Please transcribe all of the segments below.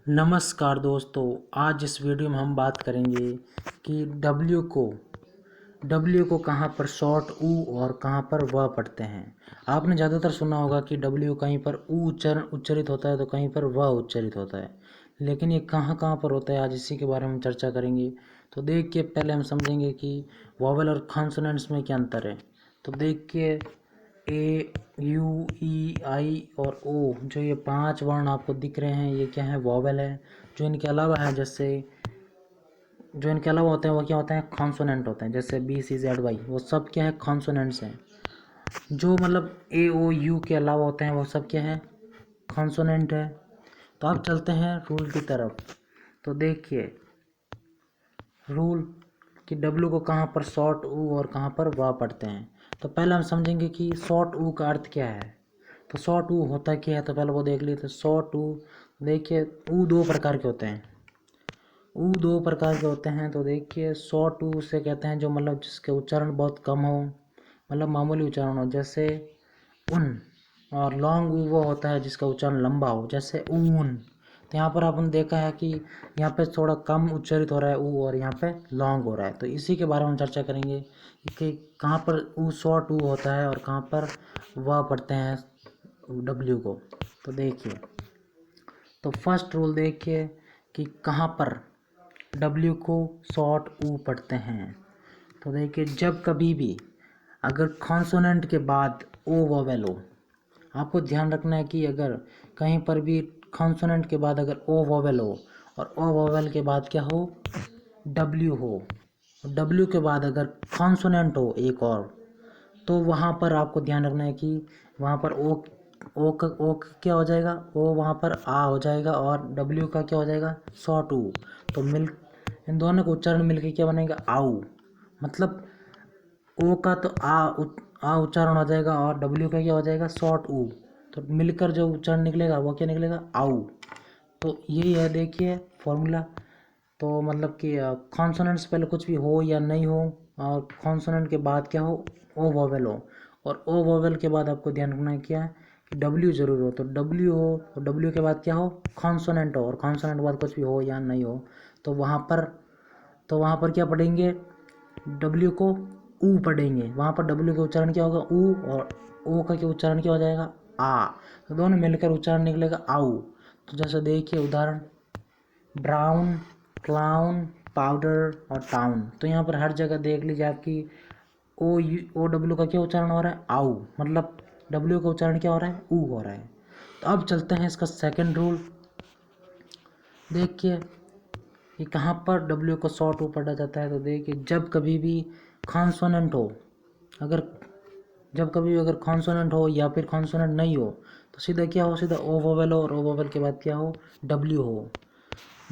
नमस्कार दोस्तों, आज इस वीडियो में हम बात करेंगे कि डब्ल्यू को कहाँ पर शॉर्ट ऊ और कहाँ पर व पढ़ते हैं। आपने ज़्यादातर सुना होगा कि डब्ल्यू कहीं पर ऊ उच्चारित होता है तो कहीं पर व उच्चारित होता है, लेकिन ये कहाँ कहाँ पर होता है आज इसी के बारे में चर्चा करेंगे। तो देखिए, पहले हम समझेंगे कि वॉवेल और कॉन्सोनेंट्स में क्या अंतर है। तो देखिए, ए यू ई आई और ओ, जो ये 5 वर्ण आपको दिख रहे हैं, ये क्या है? वॉवेल है। जो इनके अलावा है, जैसे जो इनके अलावा होते हैं वो क्या होते हैं? कॉन्सोनेंट होते हैं। जैसे बी सी जेड वाई, वो सब क्या है? कॉन्सोनेंट्स हैं। जो मतलब ए ओ यू के अलावा होते हैं वो सब क्या है? कॉन्सोनेंट है। तो अब चलते हैं रूल की तरफ। तो देखिए रूल कि डब्ल्यू को कहाँ पर शॉर्ट ऊ और कहाँ पर वा पढ़ते हैं। तो पहले हम समझेंगे कि शॉर्ट ऊ का अर्थ क्या है। तो शॉर्ट ऊ होता क्या है, तो पहले वो देख लिए। तो शॉर्ट ऊ, देखिए ऊ दो प्रकार के होते हैं। तो देखिए, शॉर्ट ऊ से कहते हैं जो मतलब जिसके उच्चारण बहुत कम हो, मतलब मामूली उच्चारण हो, जैसे उन। और लॉन्ग ऊ वो होता है जिसका उच्चारण लंबा हो, जैसे ऊन। तो यहाँ पर आपने देखा है कि यहाँ पे थोड़ा कम उच्चारित हो रहा है ऊ और यहाँ पे लॉन्ग हो रहा है। तो इसी के बारे में हम चर्चा करेंगे कि कहाँ पर ऊ शॉर्ट ऊ होता है और कहाँ पर वह पढ़ते हैं डब्ल्यू को। तो देखिए, तो फर्स्ट रूल देखिए कि कहाँ पर डब्ल्यू को शॉर्ट ऊ पढ़ते हैं। तो देखिए, जब कभी भी अगर कॉन्सोनेंट के बाद ओ वोवेल हो, आपको ध्यान रखना है कि अगर कहीं पर भी कॉन्सोनेंट के बाद अगर ओ वोवेल हो और ओ वोवेल के बाद क्या हो? डब्ल्यू हो। डब्ल्यू के बाद अगर कॉन्सोनेंट हो एक और, तो वहाँ पर आपको ध्यान रखना है कि वहाँ पर ओ क्या हो जाएगा? ओ वहाँ पर आ हो जाएगा और डब्ल्यू का क्या हो जाएगा? शॉर्ट ऊ। तो इन दोनों का उच्चारण मिलकर क्या बनेगा? आऊ। मतलब ओ का तो आ उच्चारण हो जाएगा और डब्ल्यू का क्या हो जाएगा? शॉर्ट ऊ। तो मिलकर जो उच्चारण निकलेगा वो क्या निकलेगा? आऊ। तो यही है, देखिए फॉर्मूला। तो मतलब कि कॉन्सोनेंट्स पहले कुछ भी हो या नहीं हो, और कॉन्सोनेंट के बाद क्या हो? ओ वोवेल हो। और ओ वोवेल के बाद आपको ध्यान रखना है क्या है कि डब्ल्यू जरूर हो। तो डब्ल्यू हो और डब्ल्यू के बाद क्या हो? कॉन्सोनेंट हो। और कॉन्सोनेंट के बाद कुछ भी हो या नहीं हो, तो वहाँ पर क्या पढ़ेंगे? डब्ल्यू को ऊ पढ़ेंगे। वहाँ पर डब्ल्यू का उच्चारण क्या होगा? ऊ। और ओ का क्या उच्चारण क्या हो जाएगा? आ। तो दोनों मिलकर उच्चारण निकलेगा आऊ। तो जैसे देखिए उदाहरण, ब्राउन, क्लाउन, पाउडर और टाउन। तो यहाँ पर हर जगह देख लीजिए आपकी ओ डब्ल्यू का क्या उच्चारण हो रहा है? आऊ। मतलब डब्ल्यू का उच्चारण क्या हो रहा है? ऊ हो रहा है। तो अब चलते हैं इसका सेकंड रूल। देखिए कि कहाँ पर डब्ल्यू को शॉर्ट ऊ पढ़ा जाता है। तो देखिए, जब कभी भी कॉन्सोनेंट हो, अगर जब कभी भी अगर कॉन्सोनेंट हो या फिर कॉन्सोनेंट नहीं हो, तो सीधा क्या हो? सीधा ओ वोवेल हो और ओ वोवेल के बाद क्या हो? डब्ल्यू हो।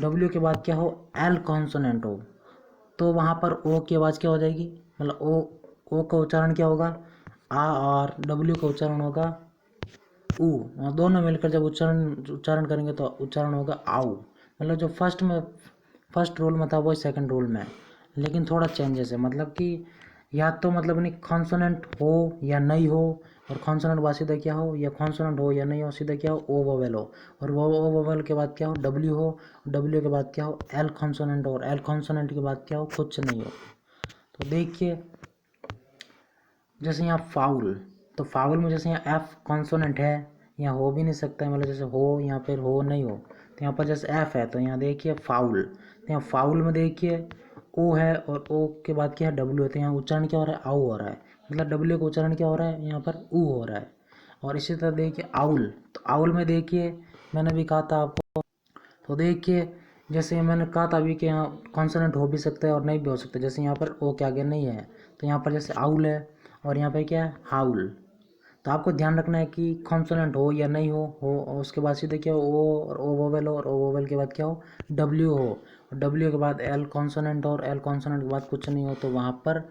डब्ल्यू के बाद क्या हो? एल कॉन्सोनेंट हो। तो वहाँ पर ओ की आवाज़ क्या हो जाएगी? मतलब ओ का उच्चारण क्या होगा? आ। और डब्ल्यू का उच्चारण होगा ऊ। और दोनों मिलकर जब उच्चारण करेंगे तो उच्चारण होगा आऊ। मतलब जो फर्स्ट रूल में था वही सेकंड रूल में, लेकिन थोड़ा चेंजेस है। मतलब कि या तो मतलब नहीं कॉन्सोनेंट हो या नहीं हो, और कॉन्सोनेंट बाद सीधा क्या हो? या कॉन्सोनेंट हो या नहीं हो, सीधा क्या हो? ओ वोवेल हो। और वो ओ वोवेल के बाद क्या हो? डब्ल्यू हो। डब्ल्यू के बाद क्या हो? एल कॉन्सोनेंट हो। और एल कॉन्सोनेंट के बाद क्या हो? कुछ नहीं हो। तो देखिए, जैसे यहाँ फाउल, तो फाउल में जैसे यहाँ एफ कॉन्सोनेंट है, यहाँ हो भी नहीं सकता है। मतलब जैसे हो या फिर हो नहीं हो, तो यहाँ पर जैसे एफ है तो यहाँ देखिए फाउल। तो यहाँ फाउल में देखिए ओ है और ओ के बाद क्या है? डब्ल्यू है। तो यहाँ उच्चारण क्या हो रहा है? आउ हो रहा है। मतलब डब्ल्यू का उच्चारण क्या हो रहा है? यहाँ पर ऊ हो रहा है। और इसी तरह देखिए आउल, तो आउल में देखिए मैंने भी कहा था आपको। तो देखिए, जैसे मैंने कहा था अभी कि यहाँ कॉन्सोनेंट हो भी सकता है और नहीं भी हो सकता है। जैसे यहाँ पर ओ के आगे नहीं है, तो यहाँ पर जैसे आउल है और यहाँ पे क्या है? हाउल। तो आपको ध्यान रखना है कि कॉन्सोनेंट हो या नहीं हो और उसके बाद सीधे क्या हो? ओ और ओ वोवेल हो, और ओ वोवेल के बाद क्या हो? डब्ल्यू हो। और डब्ल्यू के बाद एल कॉन्सोनेंट हो और एल कॉन्सोनेंट के बाद कुछ नहीं हो, तो वहाँ पर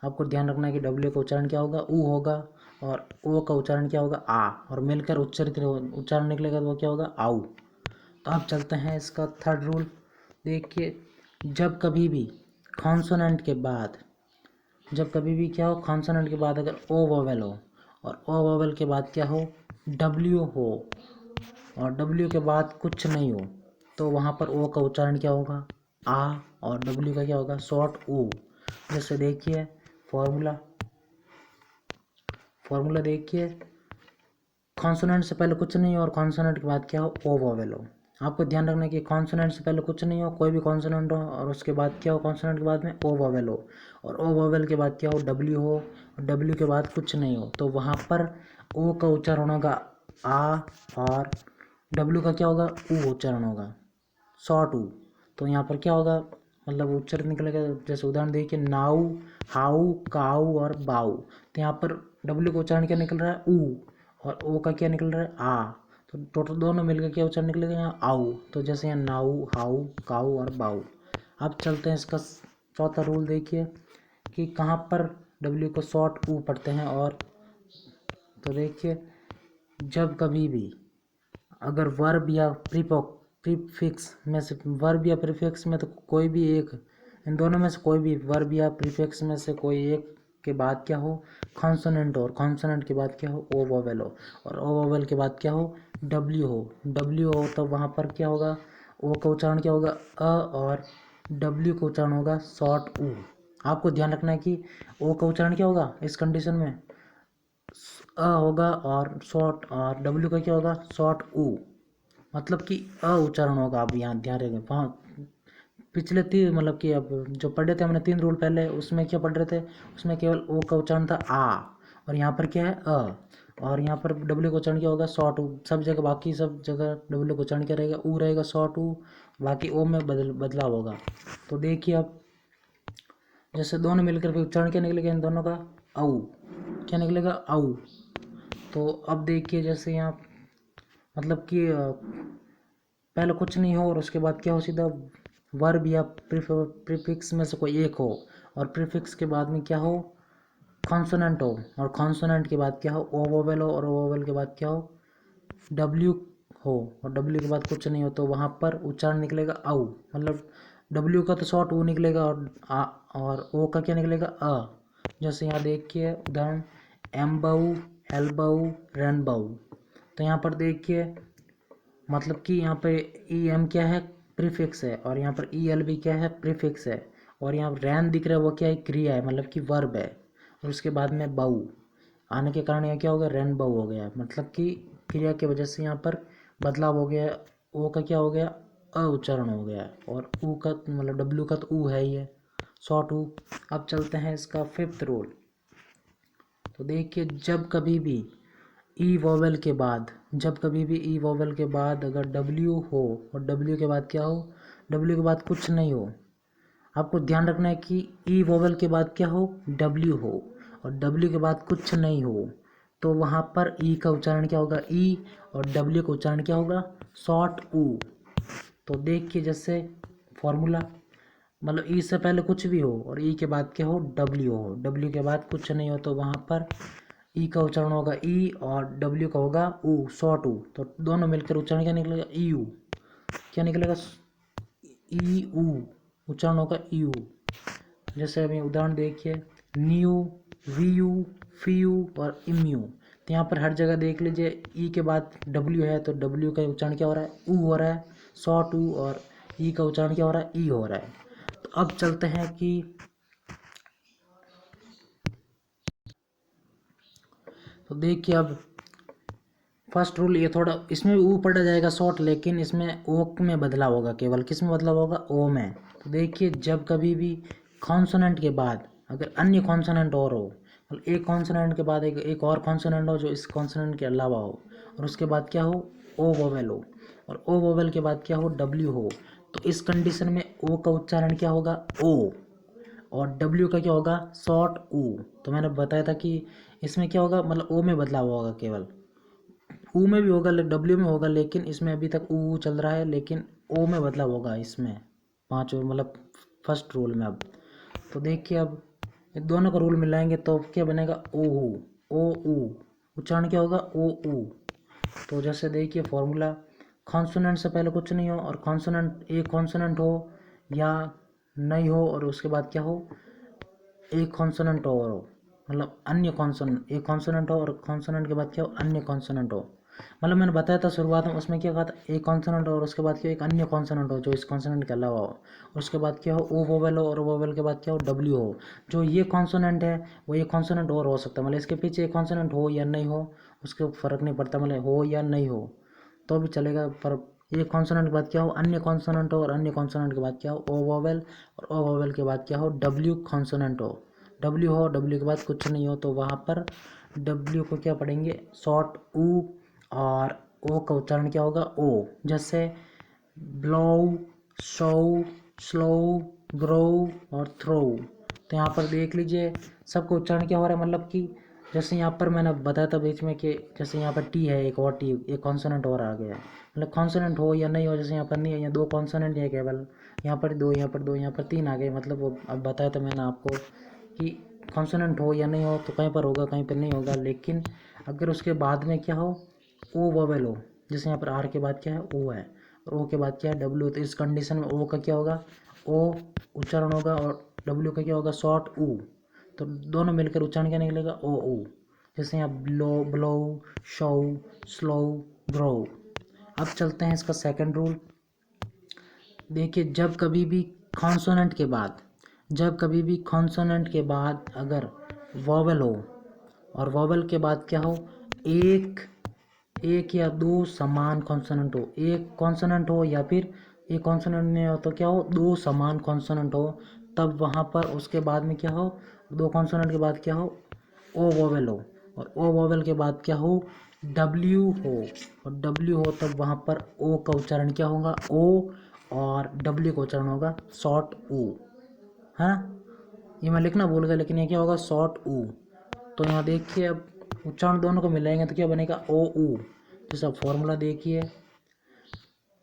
आपको ध्यान रखना है कि डब्ल्यू का उच्चारण क्या होगा? ऊ होगा। और ओ का उच्चारण क्या होगा? आ। और मिलकर उच्चारण निकलेगा तो वो क्या होगा? आऊ। तो अब चलते हैं इसका थर्ड रूल। देखिए, जब कभी भी कॉन्सोनेंट के बाद क्या हो? कॉन्सोनेंट के बाद अगर ओ वोवेल हो और ओ वोवेल के बाद क्या हो? डब्ल्यू हो और डब्ल्यू के बाद कुछ नहीं हो, तो वहाँ पर ओ का उच्चारण क्या होगा आ, और डब्ल्यू का क्या होगा शॉर्ट ऊ। जैसे देखिए फॉर्मूला देखिए, कॉन्सोनेंट से पहले कुछ नहीं हो और कॉन्सोनेंट के बाद क्या हो ओ वोवेल हो। आपको ध्यान रखना है कि कॉन्सोनेंट से पहले कुछ नहीं हो, कोई भी कॉन्सोनेंट हो, और उसके बाद क्या हो कॉन्सोनेंट के बाद में ओ वोवेल हो, और ओ वोवेल के बाद क्या हो डब्ल्यू हो, और डब्ल्यू के बाद कुछ नहीं हो, तो वहाँ पर ओ का उच्चारण होगा आ, और डब्ल्यू का क्या होगा ऊ उच्चारण होगा, शॉर्ट ऊ। तो यहाँ पर क्या होगा मतलब उच्चारण निकलेगा, जैसे उदाहरण देखिए नाउ, हाउ, काऊ और बाऊ। तो यहाँ पर डब्ल्यू का उच्चारण क्या निकल रहा है ऊ, और ओ का क्या निकल रहा है आ, तो टोटल दोनों मिलकर क्या उच्चारण निकलेगा यहाँ आऊ। तो जैसे यहाँ नाऊ, हाउ, काऊ और बाऊ। अब चलते हैं इसका चौथा रूल देखिए कि कहाँ पर डब्ल्यू को शॉर्ट ऊ पढ़ते हैं। और तो देखिए जब कभी भी अगर वर्ब या प्रीफिक्स में से, वर्ब या प्रीफिक्स में तो कोई भी एक, इन दोनों में से कोई भी वर्ब या प्रीफिक्स में से कोई एक के बाद क्या हो कॉन्सोनेंट हो, और कॉन्सोनेंट के बाद क्या हो ओ वोवेल हो, और ओ वोवेल के बाद क्या हो डब्ल्यू हो, तो वहाँ पर क्या होगा ओ का उच्चारण क्या होगा अ, और डब्ल्यू का उच्चारण होगा शॉर्ट ऊ। आपको ध्यान रखना है कि ओ का उच्चारण क्या होगा इस कंडीशन में अ होगा, और शॉर्ट, और डब्ल्यू का क्या होगा शॉर्ट ऊ, मतलब कि अ उच्चारण होगा। आप यहाँ ध्यान रखें, वहाँ पिछले तीन मतलब कि अब जो पढ़े थे हमने 3 रूल पहले, उसमें क्या पढ़ रहे थे, उसमें केवल ओ का उच्चारण था आ, और यहाँ पर क्या है अ, और यहाँ पर डब्ल्यू का उच्चारण क्या होगा शॉर्ट ऊ। सब जगह बाकी सब जगह डब्ल्यू का उच्चारण क्या रहेगा ऊ रहेगा शॉर्ट ऊ, बाकी ओ में बदलाव होगा। तो देखिए अब जैसे दोनों मिलकर फिर उच्चारण क्या निकलेगा इन दोनों का औ, क्या निकलेगा औ। तो अब देखिए जैसे यहाँ मतलब कि पहले कुछ नहीं हो और उसके बाद क्या हो सीधा वर्ब या प्रीफिक्स में से कोई एक हो, और प्रीफिक्स के बाद में क्या हो कॉन्सोनेंट हो, और कॉन्सोनेंट के बाद क्या हो ओ वोवेल हो, और ओ वोवेल के बाद क्या हो डब्ल्यू हो, और डब्ल्यू के बाद कुछ नहीं हो, तो वहाँ पर उच्चारण निकलेगा औ। मतलब डब्ल्यू का तो शॉर्ट ओ निकलेगा, और ओ का क्या निकलेगा अ। जैसे यहाँ देखिए उदाहरण एम्बाऊ, एल्बाऊ, रेनबाऊ। तो यहाँ पर देखिए मतलब कि यहाँ पे ई एम क्या है प्रीफिक्स है, और यहाँ पर ई एल भी क्या है प्रीफिक्स है, और यहाँ रैन दिख रहा है वो क्या है क्रिया है मतलब कि वर्ब है, और उसके बाद में बाऊ आने के कारण यहाँ क्या हो गया रेन बाऊ हो गया, मतलब कि क्रिया की वजह से यहाँ पर बदलाव हो गया, ओ का क्या हो गया अ उच्चारण हो गया, और ऊ का मतलब डब्ल्यू का तो ऊ है ही है शॉर्ट ऊ। अब चलते हैं इसका 5th रूल। तो देखिए जब कभी भी ई वोवेल के बाद, जब कभी भी ई वोवेल के बाद अगर डब्ल्यू हो, और डब्ल्यू के बाद क्या हो डब्ल्यू के बाद कुछ नहीं हो, आपको ध्यान रखना है कि ई वोवेल के बाद क्या हो डब्ल्यू हो, और डब्ल्यू के बाद कुछ नहीं हो, तो वहाँ पर ई का उच्चारण क्या होगा ई, और डब्ल्यू का उच्चारण क्या होगा शॉर्ट ऊ। तो देखिए जैसे फॉर्मूला मतलब ई से पहले कुछ भी हो और ई के बाद क्या हो डब्ल्यू हो, डब्ल्यू के बाद कुछ नहीं हो, तो वहाँ पर ई का उच्चारण होगा ई, और डब्ल्यू का होगा ऊ शॉर्ट ऊ। तो दोनों मिलकर उच्चारण क्या निकलेगा ई यू, क्या निकलेगा ई ऊ, उच्चारण होगा ई यू। जैसे अभी उदाहरण देखिए new, view, few और इम्यू। तो यहाँ पर हर जगह देख लीजिए ई के बाद डब्ल्यू है, तो डब्ल्यू का उच्चारण क्या हो रहा है ऊ हो रहा है शॉर्ट ऊ, और ई का उच्चारण क्या हो रहा है ई हो रहा है। तो अब चलते हैं कि तो देखिए अब फर्स्ट रूल ये थोड़ा इसमें भी ऊ पढ़ा जाएगा शॉर्ट, लेकिन इसमें ओ में बदलाव होगा, केवल किस में बदलाव होगा ओ में। तो देखिए जब कभी भी कॉन्सोनेंट के बाद अगर अन्य कॉन्सोनेंट और हो, मतलब एक कॉन्सोनेंट के बाद एक और कॉन्सोनेंट हो जो इस कॉन्सोनेंट के अलावा हो, और उसके बाद क्या हो ओ वोवेल हो, और ओ वोवेल के बाद क्या हो डब्ल्यू हो, तो इस कंडीशन में ओ का उच्चारण क्या होगा ओ, और डब्ल्यू का क्या होगा शॉर्ट ऊ। तो मैंने बताया था कि इसमें क्या होगा मतलब ओ में बदलाव होगा, केवल ऊ में भी होगा डब्ल्यू में होगा, लेकिन इसमें अभी तक ऊ चल रहा है, लेकिन ओ में बदलाव होगा इसमें पांचों मतलब फर्स्ट रूल में। अब तो देखिए अब ये दोनों का रूल मिलाएंगे तो क्या बनेगा ओ ऊ, उच्चारण क्या होगा ओ ऊ। तो जैसे देखिए फॉर्मूला कॉन्सोनेंट से पहले कुछ नहीं हो, और कॉन्सोनेंट एक कॉन्सोनेंट हो या नहीं हो, और उसके बाद क्या हो एक कॉन्सोनेंट और हो, मतलब अन्य कॉन्सोनेंट, एक कॉन्सोनेंट हो और कॉन्सोनेंट के बाद क्या हो अन्य कॉन्सोनेंट हो, मतलब मैंने बताया था शुरुआत में, उसमें क्या कहा था, एक कॉन्सोनेंट और उसके बाद क्या एक अन्य कॉन्सोनेंट हो जो इस कॉन्सोनेंट के अलावा हो, उसके बाद क्या हो ओ वोवेल हो, और वोवेल के बाद क्या हो डब्ल्यू हो। जो ये कॉन्सोनेंट है वो एक कॉन्सोनेंट और हो सकता है, मतलब इसके पीछे एक कॉन्सोनेंट हो या नहीं हो उसके फ़र्क नहीं पड़ता, मतलब हो या नहीं हो तो भी चलेगा, पर एक कॉन्सोनेंट के बाद क्या हो अन्य कॉन्सोनेंट हो, और अन्य कॉन्सोनेंट के बाद क्या हो ओ वोवेल, और ओ वोवेल के बाद क्या हो डब्ल्यू कॉन्सोनेंट हो। डब्ल्यू हो, डब्ल्यू के बाद कुछ नहीं हो तो वहाँ पर डब्ल्यू को क्या पढ़ेंगे शॉर्ट ऊ, और ओ का उच्चारण क्या होगा ओ। जैसे ब्लो, शो, स्लो, ग्रो और थ्रो। तो यहाँ पर देख लीजिए सबका उच्चारण क्या हो रहा है, मतलब कि जैसे यहाँ पर मैंने बताया था बीच में कि जैसे यहाँ पर टी है, एक और टी, एक कॉन्सोनेंट और आ गया है, मतलब कॉन्सोनेंट हो या नहीं हो, जैसे यहाँ पर नहीं है, यहाँ दो कॉन्सोनेंट है केवल, यहाँ पर दो, यहाँ पर दो, यहाँ पर तीन आ गए, मतलब वो अब बताया था मैंने आपको कि कॉन्सोनेंट हो या नहीं हो तो कहीं पर होगा कहीं पर नहीं होगा, लेकिन अगर उसके बाद में क्या हो ओ वोवेल हो, जैसे यहाँ पर आर के बाद क्या है ओ है, और ओ के बाद क्या है डब्ल्यू, तो इस कंडीशन में ओ का क्या होगा ओ उच्चारण होगा, और डब्ल्यू का क्या होगा शॉर्ट ऊ, तो दोनों मिलकर उच्चारण क्या निकलेगा ओ ऊ। जैसे यहाँ blow, blow, show, slow, grow. अब चलते हैं इसका सेकंड रूल। देखिए जब कभी भी कॉन्सोनेंट के बाद, जब कभी भी कॉन्सोनेंट के बाद अगर वोवेल हो, और वोवेल के बाद क्या हो एक एक या दो समान कॉन्सोनेंट हो, एक कॉन्सोनेंट हो या फिर एक कॉन्सोनेंट नहीं हो तो क्या हो दो समान कॉन्सोनेंट हो, तब वहाँ पर उसके बाद में क्या हो दो कॉन्सोनेंट के बाद क्या हो ओ वोवेल हो, और ओ वोवेल के बाद क्या हो डब्ल्यू हो, और डब्ल्यू हो तब वहाँ पर ओ का उच्चारण क्या होगा ओ, और डब्ल्यू का उच्चारण होगा शॉर्ट ऊ। हाँ, ये मैं लिखना भूल गया, लेकिन ये क्या होगा शॉर्ट ऊ। तो यहाँ देखिए अब उच्चारण दोनों को मिलाएंगे तो क्या बनेगा ओ ऊ। जैसा फॉर्मूला देखिए,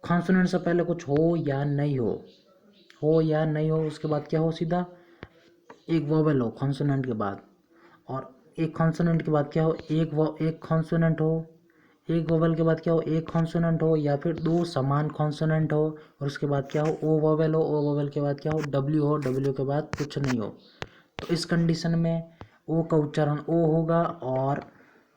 कॉन्सोनेंट से पहले कुछ हो या नहीं हो या नहीं हो, उसके बाद क्या हो सीधा एक वोवेल हो कॉन्सोनेंट के बाद, और एक कॉन्सोनेंट के बाद क्या हो एक कॉन्सोनेंट हो, एक वोवेल के बाद क्या हो एक कॉन्सोनेंट हो, या फिर दो समान कॉन्सोनेंट हो, और उसके बाद क्या हो ओ वोवेल हो, ओ वोवेल के बाद क्या हो डब्ल्यू हो, डब्ल्यू के बाद कुछ नहीं हो। तो इस कंडीशन में ओ का उच्चारण ओ होगा, और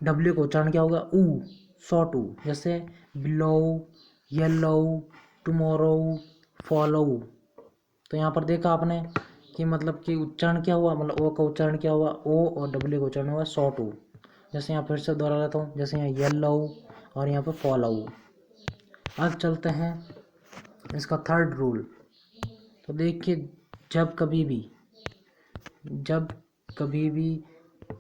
डब्ल्यू का उच्चारण क्या होगा ऊ, शॉर्ट ऊ। जैसे बिलो, येलो, टुमारो, फॉलो। तो यहाँ पर देखा आपने कि मतलब कि उच्चारण क्या हुआ, मतलब ओ का उच्चारण क्या हुआ ओ, और डब्ल्यू का उच्चारण हुआ शॉर्ट ऊ। जैसे यहाँ फिर से दोहरा लेता हूँ, जैसे यहाँ येलो और यहाँ पर फॉलो। अब चलते हैं इसका थर्ड रूल। तो देखिए जब कभी भी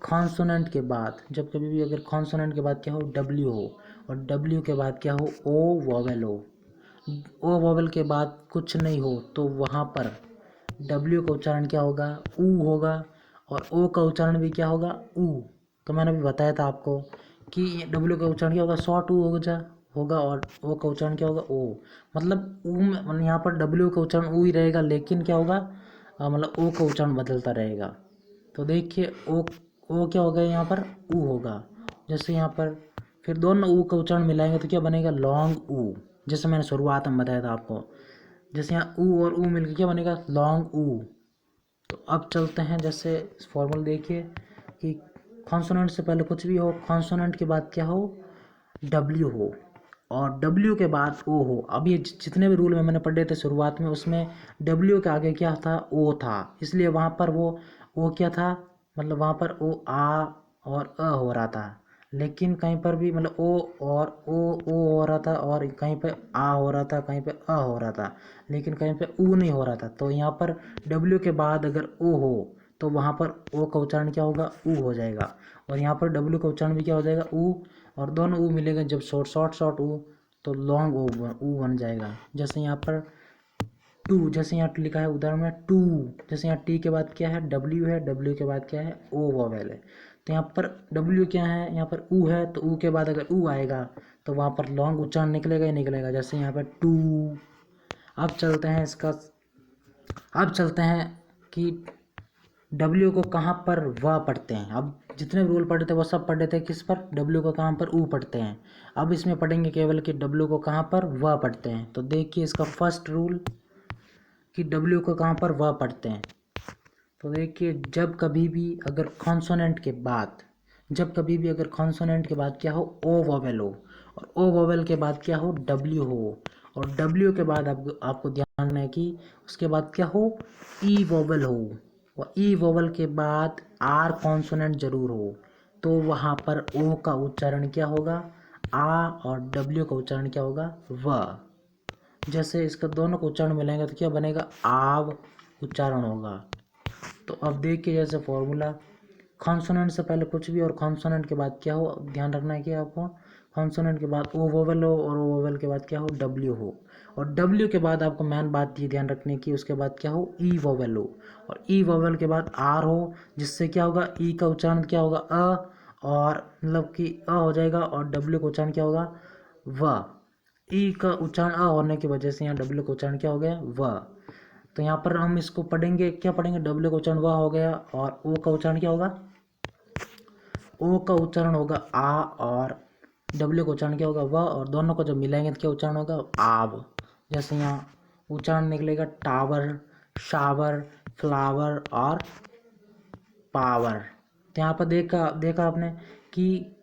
कॉन्सोनेंट के बाद, जब कभी भी अगर कॉन्सोनेंट के बाद क्या हो डब्ल्यू हो, और डब्ल्यू के बाद क्या हो ओ वोवेल हो, ओ वोवेल के बाद कुछ नहीं हो तो वहाँ पर डब्ल्यू का उच्चारण क्या होगा ऊ होगा, और ओ का उच्चारण भी क्या होगा ऊ। तो मैंने अभी बताया था आपको कि डब्ल्यू का उच्चारण क्या होगा शॉर्ट ऊ होगा, और ओ का उच्चारण क्या होगा ओ। मतलब ऊ में मतलब यहाँ पर डब्ल्यू का उच्चारण ऊ ही रहेगा, लेकिन क्या होगा मतलब ओ का उच्चारण बदलता रहेगा। तो देखिए ओ क्या होगा यहाँ पर ऊ होगा। जैसे यहाँ पर फिर दोनों ऊ का उच्चारण मिलाएंगे तो क्या बनेगा लॉन्ग ऊ, जैसे मैंने शुरुआत में बताया था आपको। जैसे यहाँ ऊ और ऊ मिलकर क्या बनेगा लॉन्ग ऊ। तो अब चलते हैं, जैसे फॉर्मूला देखिए कि कॉन्सोनेंट से पहले कुछ भी हो, कॉन्सोनेंट के बाद क्या हो डब्ल्यू हो, और डब्ल्यू के बाद ओ हो। अब ये जितने भी रूल में मैंने पढ़े थे शुरुआत में, उसमें डब्ल्यू के आगे क्या था ओ था, इसलिए वहाँ पर वो ओ क्या था, मतलब वहाँ पर ओ आ और अ हो रहा था। लेकिन कहीं पर भी मतलब ओ और ओ हो रहा था, और कहीं पे आ हो रहा था, कहीं पे अ हो रहा था, लेकिन कहीं पे ऊ नहीं हो रहा था। तो यहाँ पर डब्ल्यू के बाद अगर ओ हो तो वहाँ पर ओ का उच्चारण क्या होगा ऊ हो जाएगा, और यहाँ पर डब्ल्यू का उच्चारण भी क्या हो जाएगा ऊ, और दोनों ऊ मिलेगा जब शॉर्ट ऊ, तो लॉन्ग ऊ बन जाएगा। जैसे यहाँ पर टू, जैसे यहाँ लिखा है उदाहरण में टू, जैसे यहाँ टी के बाद क्या है डब्ल्यू है, डब्ल्यू के बाद क्या है ओ वोवेल है। तो यहाँ पर डब्ल्यू क्या है यहाँ पर ऊ है, तो ऊ के बाद अगर ऊ आएगा तो वहाँ पर लॉन्ग उच्चारण निकलेगा ही निकलेगा, जैसे यहाँ पर टू। अब चलते हैं अब चलते हैं कि डब्ल्यू को कहाँ पर व पढ़ते हैं। अब जितने रूल पढ़े थे वो सब पढ़े थे किस पर डब्ल्यू को कहाँ पर ऊ पढ़ते हैं। अब इसमें पढ़ेंगे केवल कि डब्ल्यू को कहाँ पर व पढ़ते हैं। तो देखिए इसका फर्स्ट रूल कि डब्ल्यू को कहाँ पर व पढ़ते हैं। तो देखिए जब कभी भी अगर कॉन्सोनेंट के बाद क्या हो ओ वोवेल हो, और ओ वोवेल के बाद क्या हो, डब्ल्यू हो, और डब्ल्यू के बाद आपको ध्यान रखना है कि उसके बाद क्या हो, ई वोवेल हो, और ई वोवेल के बाद आर कॉन्सोनेंट जरूर हो, तो वहाँ पर ओ का उच्चारण क्या होगा, आ, और डब्ल्यू का उच्चारण क्या होगा, व। जैसे इसका दोनों को उच्चारण मिलाएंगे तो क्या बनेगा, आव उच्चारण होगा। तो अब देखिए जैसे फॉर्मूला, कॉन्सोनेंट से पहले कुछ भी और कॉन्सोनेंट के बाद क्या हो, ध्यान रखना है कि आपको कॉन्सोनेंट के बाद ओ वोवेल हो, और ओ वोवेल के बाद क्या हो, डब्ल्यू हो, और डब्ल्यू के बाद आपको मेन बात ये ध्यान रखनी है कि उसके बाद क्या हो, ई वोवेल हो, और ई वोवेल के बाद आर हो, जिससे क्या होगा, ई का उच्चारण क्या होगा, अ, और मतलब कि अ हो जाएगा, और डब्ल्यू का उच्चारण क्या होगा, व। ई का उच्चारण अ होने की वजह से यहाँ डब्ल्यू का उच्चारण क्या हो गया, व। तो यहाँ पर हम इसको पढ़ेंगे, क्या पढ़ेंगे, डब्ल्यू का उच्चारण व हो गया, और ओ का उच्चारण क्या होगा, ओ का उच्चारण होगा आ, और डब्ल्यू का उच्चारण क्या होगा, व, और दोनों को जब मिलाएंगे तो क्या उच्चारण होगा, आव। जैसे यहाँ उच्चारण निकलेगा टावर, शावर, फ्लावर और पावर। तो यहाँ पर देखा आपने कि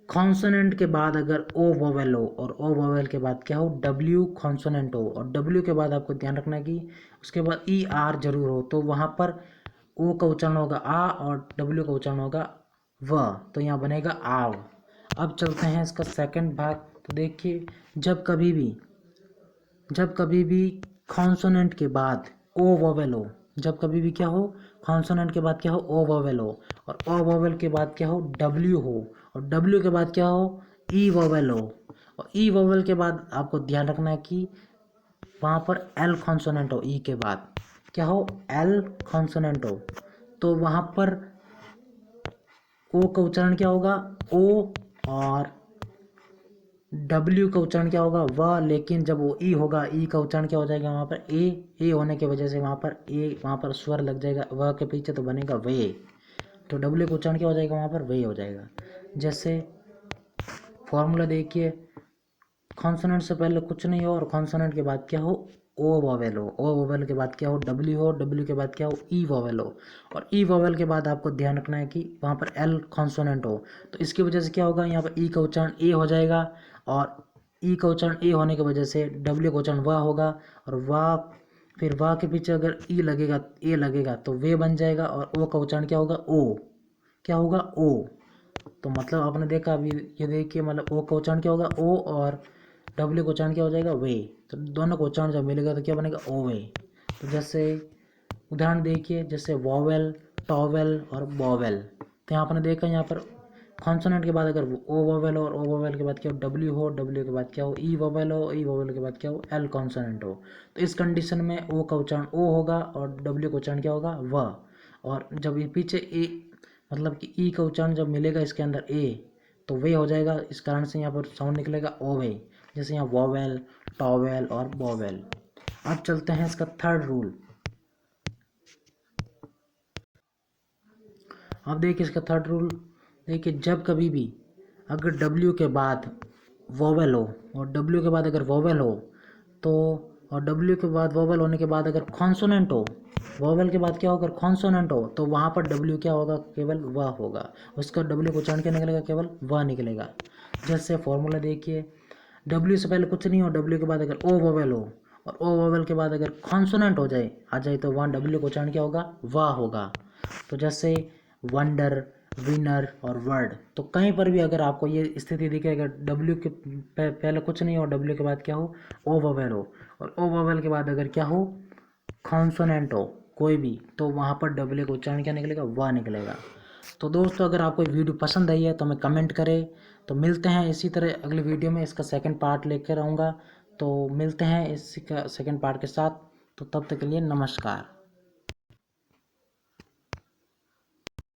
कॉन्सोनेंट के बाद अगर ओ वोवेल हो, और ओ वोवेल के बाद क्या हो, डब्ल्यू कॉन्सोनेंट हो, और डब्ल्यू के बाद आपको ध्यान रखना है कि उसके बाद ई आर जरूर हो, तो वहाँ पर ओ का उच्चारण होगा आ, और डब्ल्यू का उच्चारण होगा व, तो यहाँ बनेगा आव। अब चलते हैं इसका सेकंड भाग। तो देखिए जब कभी भी कॉन्सोनेंट के बाद ओ वोवेल हो, जब कभी भी क्या हो, कॉन्सोनेंट के बाद क्या हो, ओ वोवेल हो, और ओ वोवेल के बाद क्या हो, डब्ल्यू हो, और डब्ल्यू के बाद क्या हो, ई वोवेल हो, और ई वोवेल के बाद आपको ध्यान रखना है कि वहाँ पर एल कॉन्सोनेंट हो, ई के बाद क्या हो, एल कॉन्सोनेंट हो, तो वहाँ पर ओ का उच्चारण क्या होगा, ओ, और डब्ल्यू का उच्चारण क्या होगा, व, लेकिन जब वो ई होगा, ई का उच्चारण क्या हो जाएगा, वहाँ पर ए होने की वजह से वहाँ पर स्वर लग जाएगा व के पीछे, तो बनेगा वे। तो डब्ल्यू का उच्चारण क्या हो जाएगा, वहाँ पर वे हो जाएगा। जैसे फॉर्मूला देखिए, कॉन्सोनेंट से पहले कुछ नहीं हो, और कॉन्सोनेंट के बाद क्या हो, ओ वोवेल हो, ओ वोवेल के बाद क्या हो, डब्ल्यू हो, डब्ल्यू के बाद क्या हो, ई वोवेल हो, और ई वोवेल के बाद आपको ध्यान रखना है कि वहाँ पर एल कॉन्सोनेंट हो, तो इसकी वजह से क्या होगा, यहाँ पर ई का उच्चारण ए हो जाएगा, और ई का उच्चारण ए होने की वजह से डब्ल्यू का उच्चारण वा होगा, और वा, फिर वा के पीछे अगर ई लगेगा, ए लगेगा, तो वे बन जाएगा, और ओ का उच्चारण क्या होगा, ओ, क्या होगा, ओ। तो मतलब आपने देखा अभी, ये देखिए मतलब ओ का उच्चारण क्या होगा, ओ, और डब्ल्यू का उच्चारण क्या हो जाएगा, वे। तो दोनों का उच्चारण जब मिलेगा तो क्या बनेगा, ओ वे। तो जैसे उदाहरण देखिए, जैसे वॉवेल, टॉवेल और बॉवेल। तो यहाँ आपने देखा, यहाँ पर कॉन्सोनेंट के बाद अगर ओ वोवेल हो, और ओ वोवेल के बाद क्या हो, डब्ल्यू हो, डब्ल्यू के बाद क्या हो, ई वोवेल हो, ई वोवेल के बाद क्या हो, एल कॉन्सोनेंट हो। तो इस कंडीशन में ओ का उच्चारण ओ होगा, और डब्ल्यू का उच्चारण क्या होगा, व। और जब ये पीछे ए, मतलब कि ई का उच्चारण जब मिलेगा इसके अंदर ए, तो वे हो जाएगा, इस कारण से यहाँ पर साउंड निकलेगा ओ वे। जैसे यहाँ वोवेल, टॉवेल और बॉवेल। अब चलते हैं इसका थर्ड रूल। अब देखिए इसका थर्ड रूल, देखिए जब कभी भी अगर डब्ल्यू के बाद वोवेल हो, और डब्ल्यू के बाद अगर वोवेल हो, तो, और डब्ल्यू के बाद वोवेल होने के बाद अगर कॉन्सोनेंट हो, वोवेल के बाद क्या होगा, कॉन्सोनेंट हो, तो वहाँ पर डब्ल्यू क्या होगा, केवल व होगा, उसका डब्ल्यू को उच्चारण क्या निकलेगा, केवल व निकलेगा। जैसे फॉर्मूला देखिए, डब्ल्यू से पहले कुछ नहीं हो, डब्ल्यू के बाद अगर ओ वोवेल हो, और ओ वोवेल के बाद अगर कॉन्सोनेंट आ जाए, तो वहाँ डब्ल्यू को उच्चारण क्या होगा, व होगा। तो जैसे वंडर, विनर और वर्ड। तो कहीं पर भी अगर आपको ये स्थिति दिखे, अगर डब्ल्यू के पहले कुछ नहीं हो, डब्ल्यू के बाद क्या हो, ओ वोवेल हो, और ओ वोवेल के बाद अगर क्या हो, कॉन्सोनेंट हो कोई भी, तो वहाँ पर डब्ल्यू का उच्चारण क्या निकलेगा, व निकलेगा। तो दोस्तों अगर आपको वीडियो पसंद आई है तो हमें कमेंट करें। तो मिलते हैं इसी तरह अगली वीडियो में, इसका सेकंड पार्ट लेकर आऊँगा। तो मिलते हैं इसी का सेकंड पार्ट के साथ। तो तब तक के लिए नमस्कार।